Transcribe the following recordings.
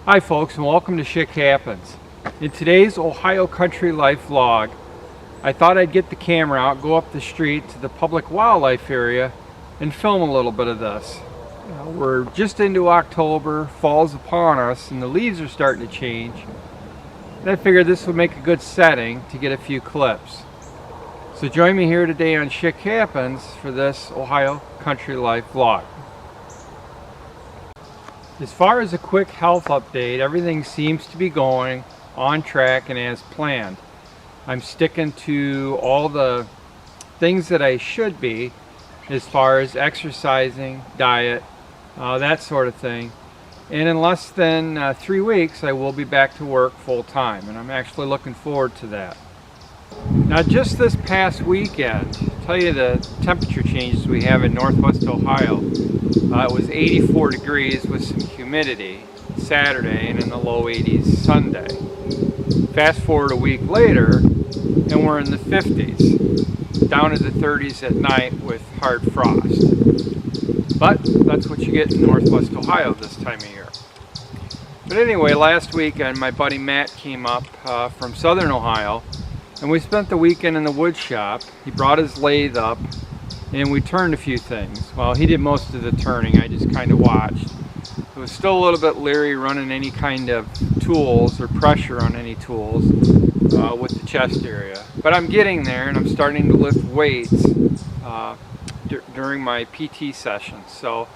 Hi folks, and welcome to Schick Happens. In today's Ohio Country Life vlog, I thought I'd get the camera out, go up the street to the public wildlife area and film a little bit of this. We're just into October, fall's upon us, and the leaves are starting to change. And I figured this would make a good setting to get a few clips. So join me here today on Schick Happens for this Ohio Country Life vlog. As far as a quick health update, everything seems to be going on track and as planned. I'm sticking to all the things that I should be as far as exercising, diet, that sort of thing. And in less than 3 weeks, I will be back to work full time, and I'm actually looking forward to that. Now, just this past weekend, I'll tell you the temperature changes we have in Northwest Ohio. It was 84 degrees with some humidity Saturday and in the low 80s Sunday. Fast forward a week later and we're in the 50s, down to the 30s at night with hard frost. But that's what you get in Northwest Ohio this time of year. But anyway, last weekend my buddy Matt came up from Southern Ohio, and we spent the weekend in the wood shop. He brought his lathe up and we turned a few things. Well, he did most of the turning, I just kind of watched. I was still a little bit leery running any kind of tools or pressure on any tools with the chest area. But I'm getting there, and I'm starting to lift weights during my PT sessions. So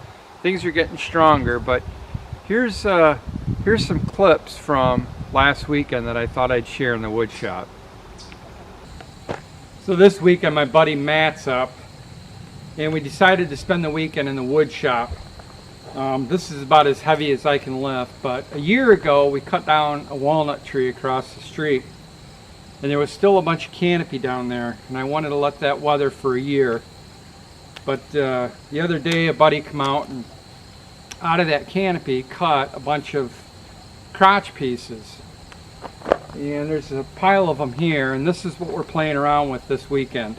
things are getting stronger, but here's some clips from last weekend that I thought I'd share in the wood shop. So this weekend my buddy Matt's up, and we decided to spend the weekend in the wood shop. This is about as heavy as I can lift, but a year ago we cut down a walnut tree across the street, and there was still a bunch of canopy down there, and I wanted to let that weather for a year. But the other day a buddy came out and out of that canopy cut a bunch of crotch pieces, and there's a pile of them here, and this is what we're playing around with this weekend.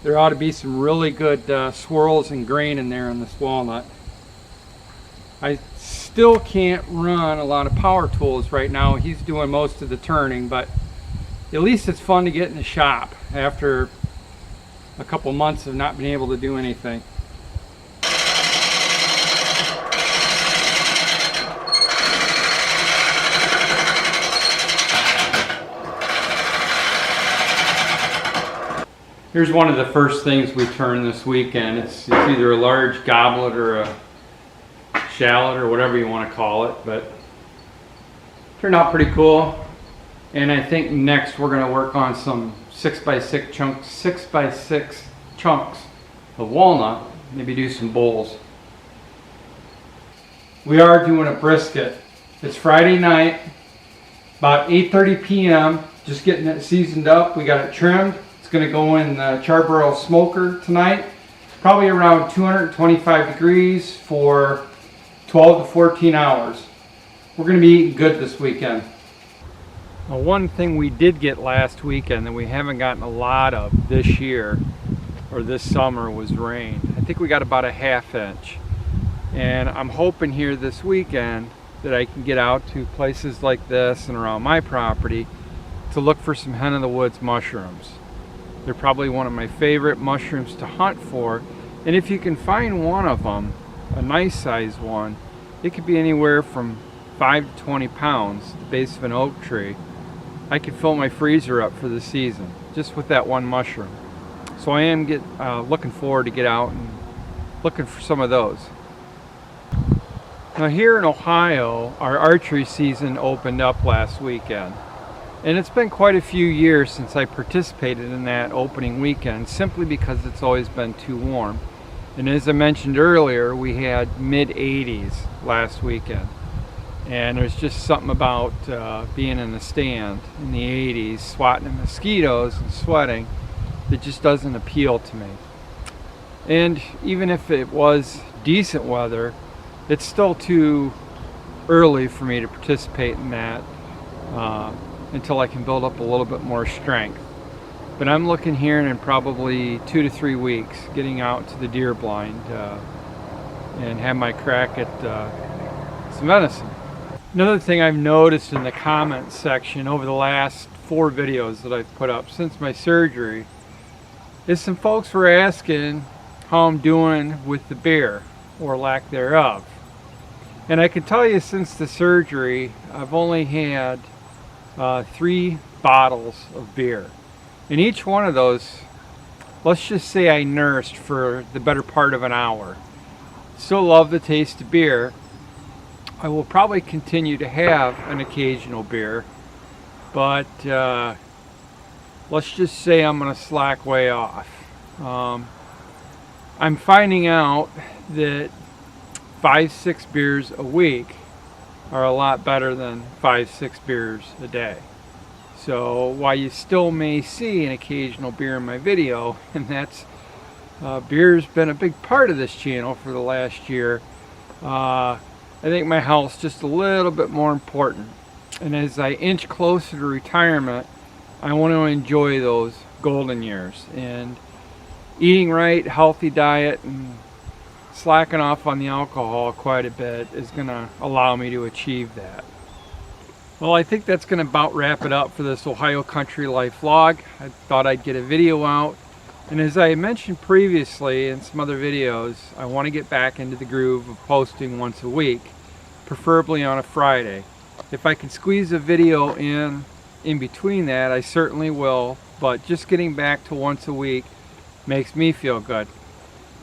There ought to be some really good swirls and grain in there in this walnut. I still can't run a lot of power tools right now. He's doing most of the turning, but at least it's fun to get in the shop after a couple months of not being able to do anything. Here's one of the first things we turned this weekend. It's either a large goblet or a shallot or whatever you want to call it, but turned out pretty cool. And I think next we're going to work on some 6x6 chunks of walnut, maybe do some bowls. We are doing a brisket. It's Friday night, about 8:30 p.m. Just getting it seasoned up. We got it trimmed. Going to go in the Charbroil smoker tonight, probably around 225 degrees for 12 to 14 hours. We're going to be eating good this weekend. Now, one thing we did get last weekend that we haven't gotten a lot of this year or this summer was rain. I think we got about a ½ inch, and I'm hoping here this weekend that I can get out to places like this and around my property to look for some hen of the woods mushrooms. They're probably one of my favorite mushrooms to hunt for, and if you can find one of them, a nice sized one, it could be anywhere from 5 to 20 pounds, the base of an oak tree. I could fill my freezer up for the season just with that one mushroom. So I am looking forward to get out and looking for some of those. Now, here in Ohio, our archery season opened up last weekend. And it's been quite a few years since I participated in that opening weekend, simply because it's always been too warm. And as I mentioned earlier, we had mid-80s last weekend. And there's just something about being in the stand in the 80s, swatting at mosquitoes and sweating, that just doesn't appeal to me. And even if it was decent weather, it's still too early for me to participate in that. Until I can build up a little bit more strength. But I'm looking here in probably 2 to 3 weeks, getting out to the deer blind and have my crack at some venison. Another thing I've noticed in the comments section over the last 4 videos that I've put up since my surgery is some folks were asking how I'm doing with the beer, or lack thereof. And I can tell you, since the surgery, I've only had 3 bottles of beer. And each one of those, let's just say I nursed for the better part of an hour. Still love the taste of beer. I will probably continue to have an occasional beer, but let's just say I'm going to slack way off. I'm finding out that 5-6 beers a week are a lot better than 5-6 beers a day. So while you still may see an occasional beer in my video, and that's beer's been a big part of this channel for the last year, I think my health's just a little bit more important. And as I inch closer to retirement, I want to enjoy those golden years. And eating right, healthy diet, and slacking off on the alcohol quite a bit is going to allow me to achieve that. Well, I think that's going to about wrap it up for this Ohio Country Life vlog. I thought I'd get a video out. And as I mentioned previously in some other videos, I want to get back into the groove of posting once a week, preferably on a Friday. If I can squeeze a video in between that, I certainly will, but just getting back to once a week makes me feel good.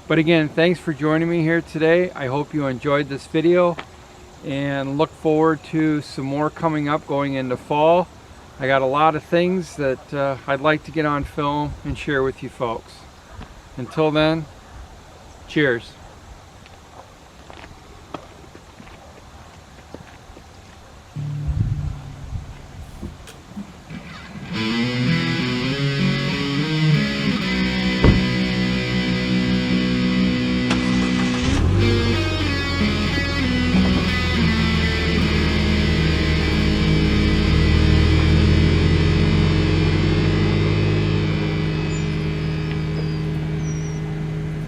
But again, thanks for joining me here today. I hope you enjoyed this video and look forward to some more coming up going into fall. I got a lot of things that I'd like to get on film and share with you folks. Until then, cheers.